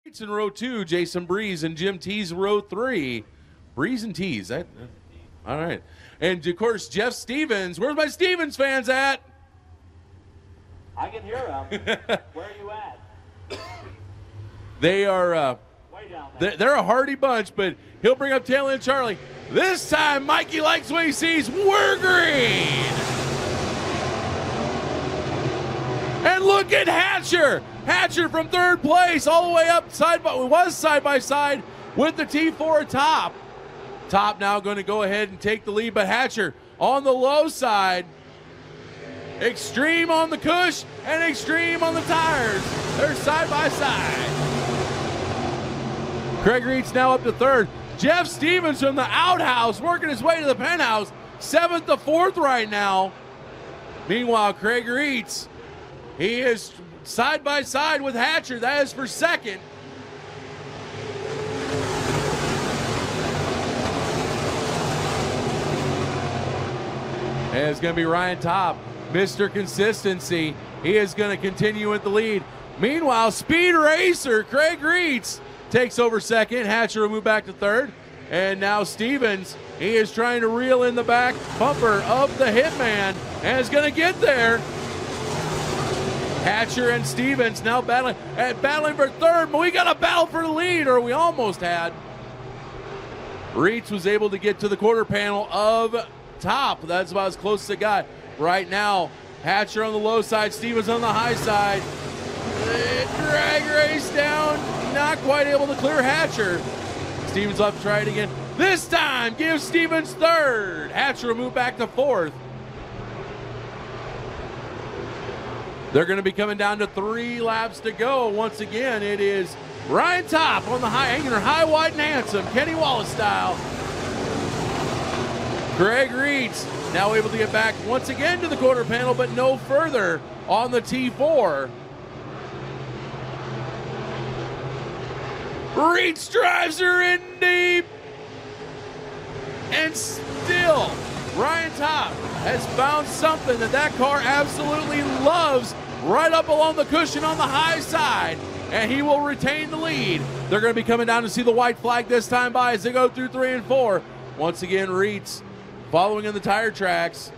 In row 2, Jason Breeze and Jim Tees row 3. Breeze and Tees. All right. And, of course, Jeff Stevens. Where's my Stevens fans at? I can hear them. Where are you at? They are way down there. They're a hardy bunch, but he'll bring up Taylor and Charlie. This time, Mikey likes what he sees. We're green. And look at Hatcher. Hatcher from third place all the way up side by side with the T4 top. Top now going to go ahead and take the lead, but Hatcher on the low side. Extreme on the cush and Extreme on the tires. They're side by side. Craig Reed's now up to third. Jeff Stevens from the outhouse working his way to the penthouse. 7th to 4th right now. Meanwhile, Craig Reed's, he is side by side with Hatcher. That is for second. And it's going to be Ryan Top, Mr. Consistency. He is going to continue with the lead. Meanwhile, Speed Racer Craig Reeds takes over second. Hatcher will move back to third. And now Stevens, he is trying to reel in the back bumper of the Hitman and is going to get there. Hatcher and Stevens now battling for third, but we got a battle for the lead, or we almost had. Reitz was able to get to the quarter panel of Top. That's about as close as it got. Right now, Hatcher on the low side, Stevens on the high side. Drag race down, not quite able to clear Hatcher. Stevens will have to try it again. This time, give Stevens third. Hatcher will move back to fourth. They're going to be coming down to 3 laps to go. Once again, it is Ryan Top on the high, wide, and handsome, Kenny Wallace style. Greg Reeds now able to get back once again to the quarter panel, but no further on the T4. Reeds drives her in deep. And still, Ryan Top has found something that car absolutely loves. Right up along the cushion on the high side, and he will retain the lead. They're going to be coming down to see the white flag this time by as they go through 3 and 4. Once again, Reeds following in the tire tracks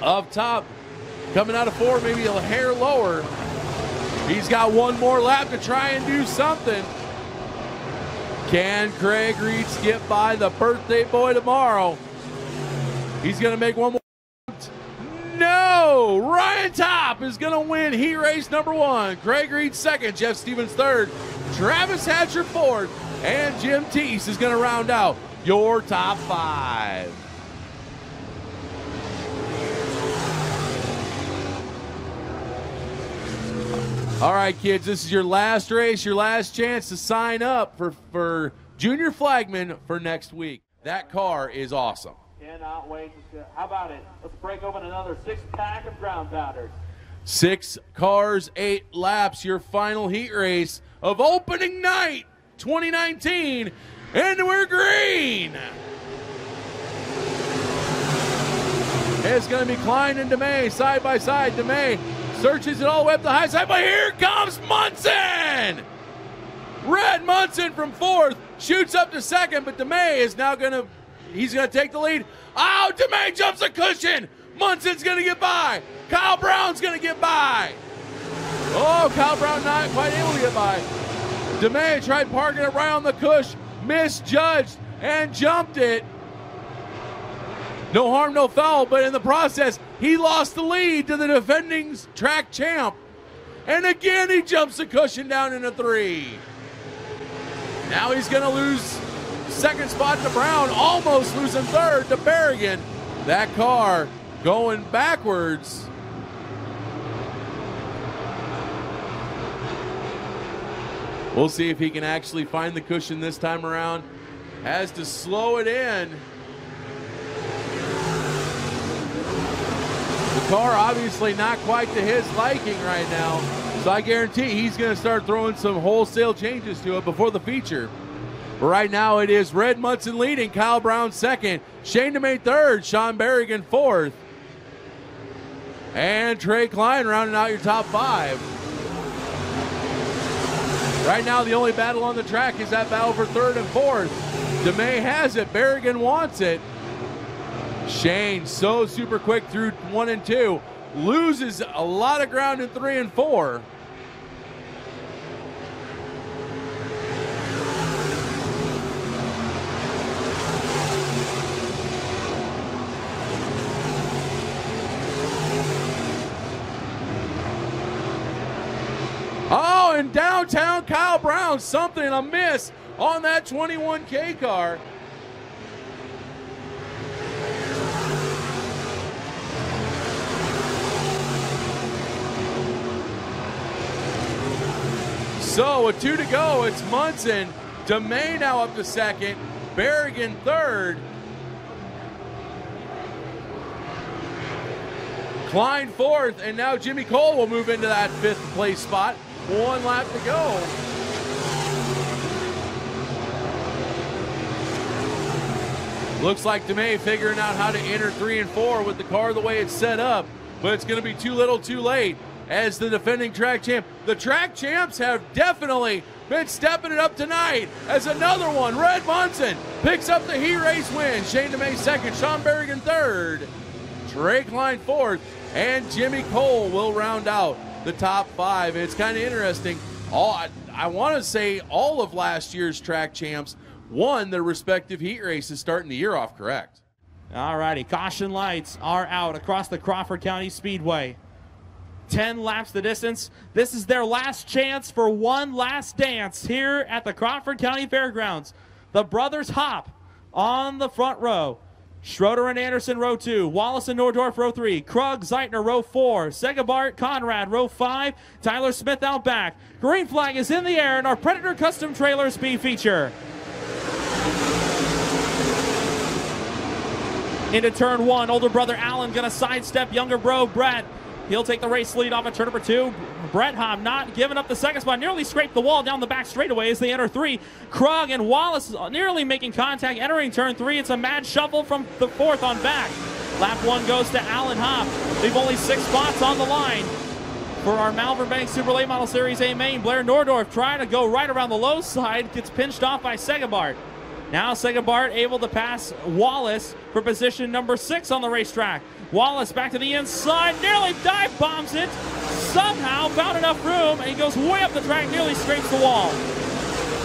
of Top, coming out of 4, maybe a hair lower. He's got one more lap to try and do something. Can Craig Reeds get by the birthday boy tomorrow? He's going to make one more. No! Ryan Top is going to win heat race number 1. Craig Reed second, Jeff Stevens third, Travis Hatcher fourth, and Jim Teese is going to round out your top 5. All right, kids, this is your last race, your last chance to sign up for Junior Flagman for next week. That car is awesome. Cannot wait to see. How about it? Let's break open another 6-pack of ground powders. 6 cars, 8 laps, your final heat race of opening night 2019, and we're green. It's going to be Klein and DeMay side by side. DeMay searches it all the way up the high side, but here comes Munson. Red Munson from 4th shoots up to 2nd, but DeMay is now going to he's going to take the lead. Oh, DeMay jumps a cushion. Munson's going to get by. Kyle Brown's going to get by. Oh, Kyle Brown not quite able to get by. DeMay tried parking it right on the cush, misjudged, and jumped it. No harm, no foul, but in the process, he lost the lead to the defending track champ. And again, he jumps the cushion down into 3. Now he's going to lose second spot to Brown, almost losing third to Berrigan. That car going backwards. We'll see if he can actually find the cushion this time around. Has to slow it in. The car obviously not quite to his liking right now. So I guarantee he's going to start throwing some wholesale changes to it before the feature. But right now it is Red Munson leading, Kyle Brown second, Shane DeMay third, Sean Berrigan fourth, and Trey Klein rounding out your top 5. Right now, the only battle on the track is that battle for third and fourth. DeMay has it. Berrigan wants it. Shane, so super quick through 1 and 2. Loses a lot of ground in 3 and 4. Oh, and downtown Kyle Brown, something, a miss on that 21K car. So with 2 to go, it's Munson. DeMay now up to second. Berrigan third. Klein fourth, and now Jimmy Cole will move into that 5th place spot. 1 lap to go. Looks like DeMay figuring out how to enter 3 and 4 with the car the way it's set up, but it's going to be too little too late as the defending track champ. The track champs have definitely been stepping it up tonight as another one, Red Munson, picks up the heat race win. Shane DeMay second, Sean Berrigan third, Trey Klein fourth, and Jimmy Cole will round out the top 5. It's kind of interesting. I want to say all of last year's track champs won their respective heat races starting the year off correct. All righty, caution lights are out across the Crawford County Speedway. 10 laps the distance. This is their last chance for one last dance here at the Crawford County Fairgrounds. The brothers Hop on the front row. Schroeder and Anderson, row 2. Wallace and Nordorf, row 3. Krug, Zeitner, row 4. Segabart, Conrad, row 5. Tyler Smith out back. Green flag is in the air in our Predator Custom Trailer Speed feature. Into turn 1, older brother Allen gonna sidestep younger bro Brett. He'll take the race lead off at turn number 2. Brett Hobb not giving up the second spot. Nearly scraped the wall down the back straightaway as they enter 3. Krug and Wallace nearly making contact entering turn 3. It's a mad shuffle from the 4th on back. Lap 1 goes to Allen Hobb. We've only 6 spots on the line. For our Malvern Bank Super Late Model Series A main, Blair Nordorf trying to go right around the low side. Gets pinched off by Segabart. Now Segabart able to pass Wallace for position number 6 on the racetrack. Wallace back to the inside, nearly dive bombs it, somehow found enough room, and he goes way up the track, nearly scrapes the wall.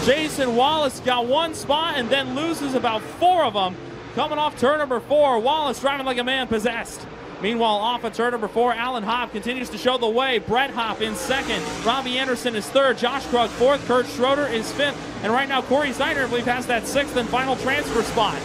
Jason Wallace got 1 spot and then loses about 4 of them. Coming off turn number 4, Wallace driving like a man possessed. Meanwhile, off of turn number 4, Allen Hopp continues to show the way. Brett Hopp in 2nd. Robbie Anderson is 3rd. Josh Krug 4th. Kurt Schroeder is 5th. And right now, Corey Zeitner, I believe, has that 6th and final transfer spot.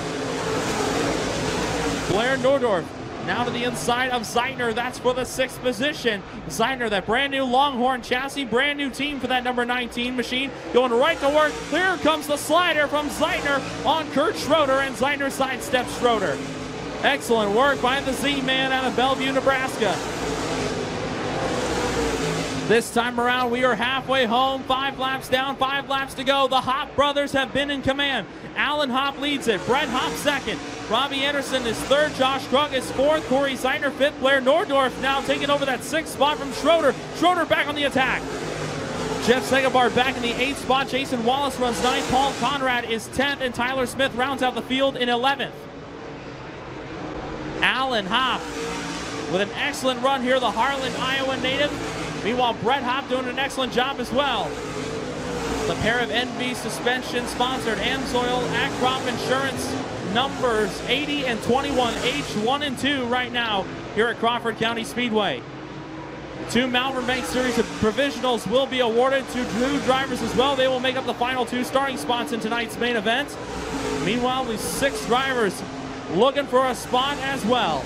Blair Nordorf now to the inside of Zeitner. That's for the 6th position. Zeitner, that brand new Longhorn chassis, brand new team for that number 19 machine. Going right to work. Clear comes the slider from Zeitner on Kurt Schroeder, and Zeitner sidesteps Schroeder. Excellent work by the Z-Man out of Bellevue, Nebraska. This time around, we are halfway home. 5 laps down, 5 laps to go. The Hopp brothers have been in command. Allen Hopp leads it. Brett Hopp 2nd. Robbie Anderson is 3rd. Josh Krug is 4th. Corey Zeitner 5th. Blair Nordorf now taking over that 6th spot from Schroeder. Schroeder back on the attack. Jeff Segabart back in the 8th spot. Jason Wallace runs 9th. Paul Conrad is 10th. And Tyler Smith rounds out the field in 11th. Allen Hopp with an excellent run here, the Harlan, Iowa native. Meanwhile, Brett Hopp doing an excellent job as well. The pair of NV suspension sponsored Amsoil Acrop Insurance numbers 80 and 21, H1 and 2 right now here at Crawford County Speedway. 2 Malvern Bank Series of provisionals will be awarded to 2 drivers as well. They will make up the final 2 starting spots in tonight's main event. Meanwhile, the 6 drivers looking for a spot as well.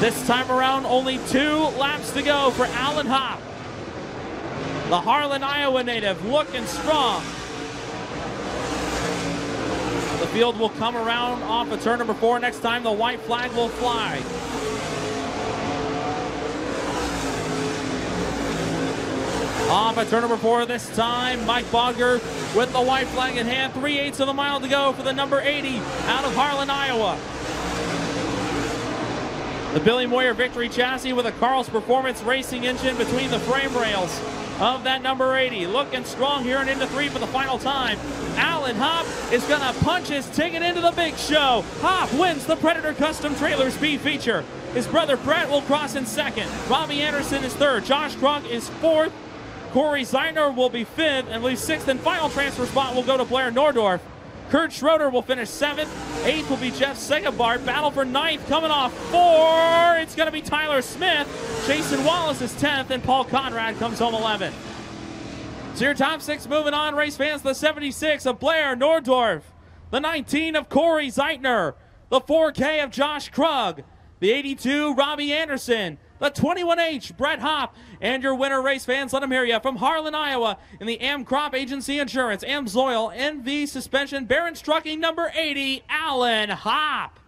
This time around, only 2 laps to go for Allen Hopp. The Harlan, Iowa native looking strong. The field will come around off of turn number 4. Next time, the white flag will fly. Off at turn number 4 this time, Mike Bogger with the white flag in hand. 3/8 of a mile to go for the number 80 out of Harlan, Iowa. The Billy Moyer Victory chassis with a Carl's Performance Racing engine between the frame rails. of that number 80. Looking strong here and into 3 for the final time. Alan Hopp is going to punch his ticket into the big show. Hopp wins the Predator Custom Trailer Speed Feature. His brother Brett will cross in 2nd. Robbie Anderson is 3rd. Josh Krug is 4th. Corey Zeitner will be 5th, and leaves 6th, and final transfer spot will go to Blair Nordorf. Kurt Schroeder will finish 7th. 8th will be Jeff Segabart. Battle for 9th coming off 4. It's going to be Tyler Smith. Jason Wallace is 10th, and Paul Conrad comes home 11th. So your top 6 moving on, race fans. The 76 of Blair Nordorf. The 19 of Corey Zeitner. The 4K of Josh Krug. The 82, Robbie Anderson. The 21H, Brett Hopp. And your winner, race fans, let them hear you, from Harlan, Iowa, in the Am Crop Agency Insurance, Amsoil, NV Suspension, Barron's Trucking, number 80, Alan Hopp.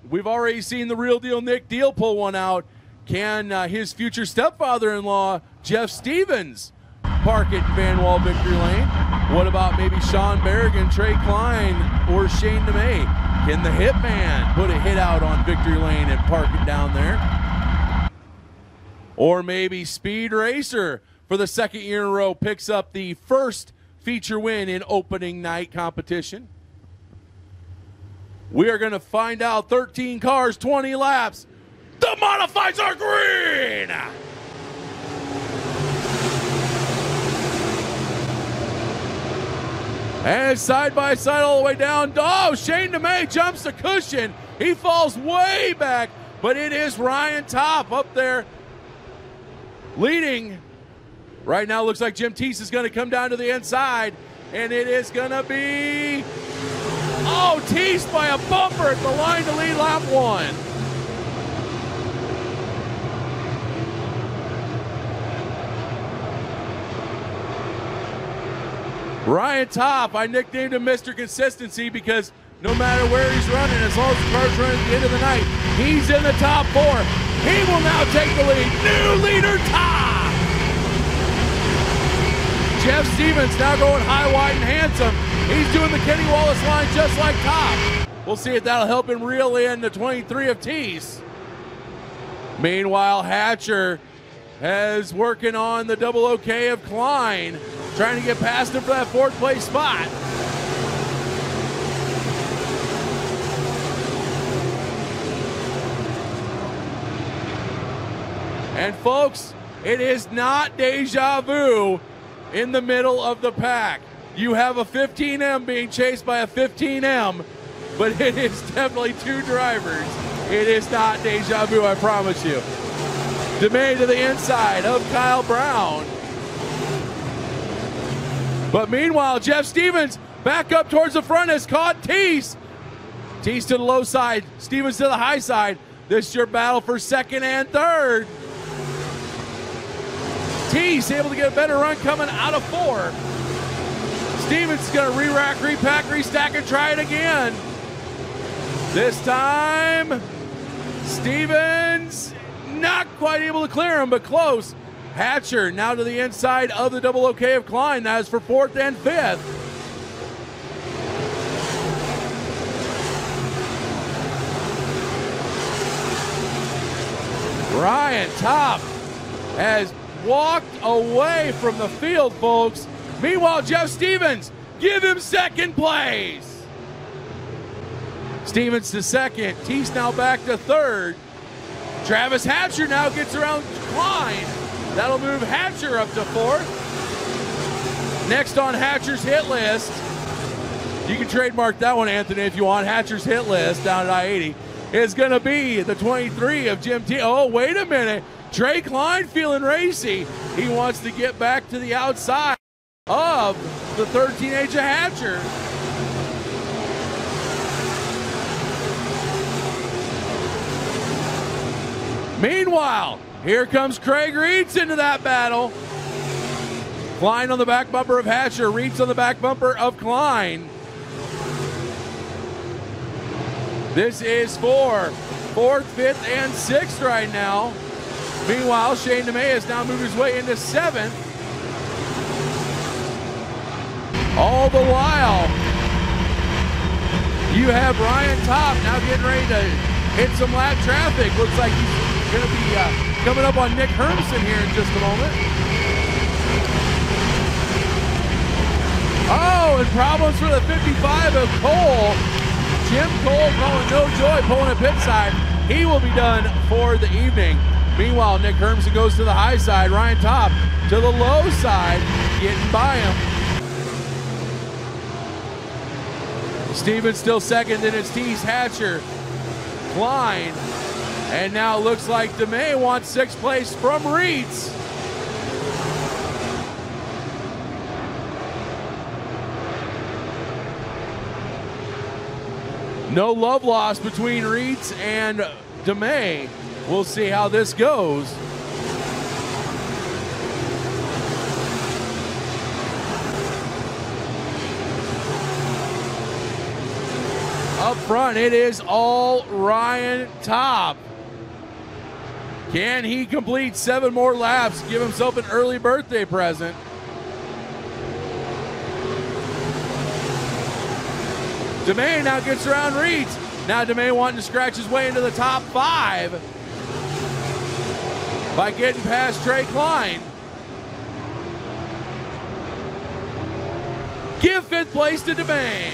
We've already seen the real deal Nick Deal pull one out. Can his future stepfather-in-law, Jeff Stevens, park it in Van Wall Victory Lane? What about maybe Sean Berrigan, Trey Klein, or Shane DeMay? Can the Hitman put a hit out on Victory Lane and park it down there? Or maybe Speed Racer, for the 2nd year in a row, picks up the first feature win in opening night competition. We are going to find out. 13 cars, 20 laps. The Modifieds are green! And side by side all the way down. Oh, Shane DeMay jumps the cushion. He falls way back, but it is Ryan Topp up there leading. Right now looks like Jim Teese is going to come down to the inside, and it is going to be, oh, Teese by a bumper at the line to lead lap 1. Ryan Topp, I nicknamed him Mr. Consistency because no matter where he's running, as long as the car's running at the end of the night, he's in the top 4. He will now take the lead. New leader, Topp! Jeff Stevens now going high, wide, and handsome. He's doing the Kenny Wallace line just like Topp. We'll see if that'll help him reel in the 23 of Teese. Meanwhile, Hatcher is working on the double OK of Klein, trying to get past him for that 4th place spot. And folks, it is not deja vu in the middle of the pack. You have a 15M being chased by a 15M, but it is definitely 2 drivers. It is not deja vu, I promise you. DeMay to the inside of Kyle Brown. But meanwhile, Jeff Stevens back up towards the front has caught Teese. Teese to the low side, Stevens to the high side. This is your battle for 2nd and 3rd. Teese able to get a better run coming out of 4. Stevens is going to re-rack, repack, restack, and try it again. This time, Stevens not quite able to clear him, but close. Hatcher now to the inside of the double OK of Klein. That is for 4th and 5th. Ryan Topp has walked away from the field, folks. Meanwhile, Jeff Stevens, give him 2nd place. Stevens to 2nd. Teese now back to 3rd. Travis Hatcher now gets around Klein. That'll move Hatcher up to 4th. Next on Hatcher's hit list, you can trademark that one, Anthony, if you want. Hatcher's hit list down at I-80 is going to be the 23 of Jim T. Oh, wait a minute. Trey Klein feeling racy. He wants to get back to the outside of the 13H of Hatcher. Meanwhile, here comes Craig Reitz into that battle. Klein on the back bumper of Hatcher, Reitz on the back bumper of Klein. This is for 4th, 5th, and 6th right now. Meanwhile, Shane DeMay has now moved his way into 7th. All the while, you have Ryan Topp now getting ready to hit some lap traffic. Looks like he's going to be coming up on Nick Hermson here in just a moment. problems for the 55 of Cole. Jim Cole calling no joy, pulling a pit side. He will be done for the evening. Meanwhile, Nick Hermsen goes to the high side. Ryan Top to the low side, getting by him. Stevens still second, then it's Tease, Hatcher, Klein, and now it looks like DeMay wants sixth place from Reeds. No love lost between Reeds and DeMay. We'll see how this goes. Up front, it is all Ryan Top. Can he complete 7 more laps, give himself an early birthday present? DeMay now gets around Reeds. Now DeMay wanting to scratch his way into the top 5 by getting past Trey Klein. Give 5th place to DeMay.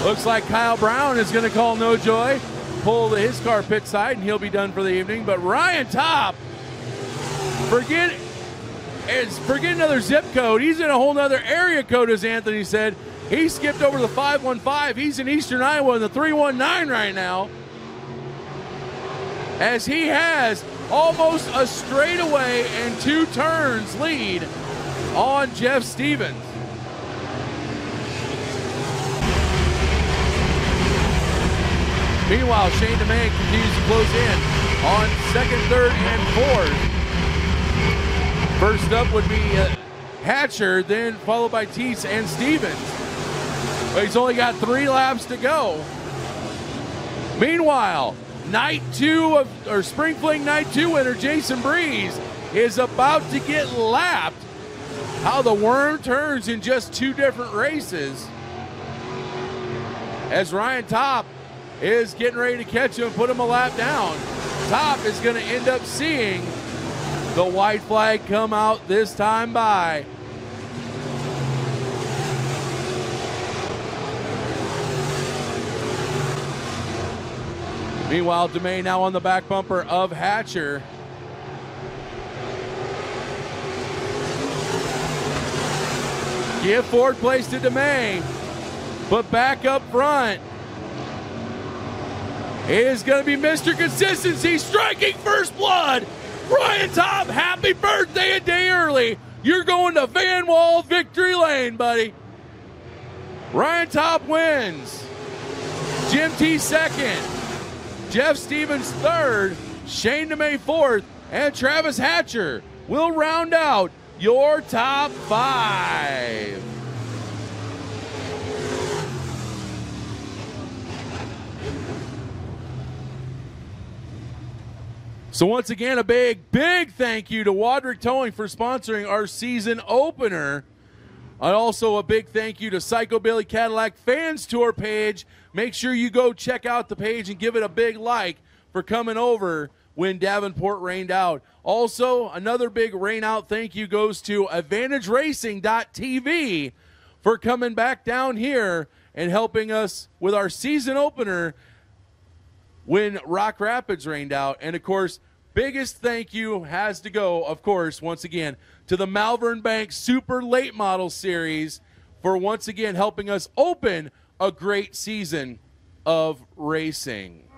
Looks like Kyle Brown is going to call no joy, pull his car pit side, and he'll be done for the evening. But Ryan Top, forget another zip code. He's in a whole nother area code, as Anthony said. He skipped over the 515. He's in Eastern Iowa in the 319 right now, as he has almost a straightaway and 2 turns lead on Jeff Stevens. Meanwhile, Shane DeMay continues to close in on 2nd, 3rd, and 4th. First up would be Hatcher, then followed by Teese and Stevens. But he's only got 3 laps to go. Meanwhile, Spring Fling Night 2 winner Jason Breeze is about to get lapped. How the worm turns in just 2 different races. As Ryan Top is getting ready to catch him and put him a lap down. Top is going to end up seeing the white flag come out this time by. Meanwhile, DeMay now on the back bumper of Hatcher. Give 4th place to DeMay, but back up front is going to be Mr. Consistency, striking first blood. Ryan Top, happy birthday a day early. You're going to Van Wall victory lane, buddy. Ryan Top wins. Jim T 2nd. Jeff Stevens 3rd. Shane DeMay 4th. And Travis Hatcher will round out your top 5. So once again, a big thank you to Wadrick Towing for sponsoring our season opener. And also a big thank you to Psycho Billy Cadillac Fans Tour page. Make sure you go check out the page and give it a big like for coming over when Davenport rained out. Also, another big rain out thank you goes to AdvantageRacing.tv for coming back down here and helping us with our season opener when Rock Rapids rained out. And of course, biggest thank you has to go, of course, once again, to the Malvern Bank Super Late Model Series for once again helping us open a great season of racing.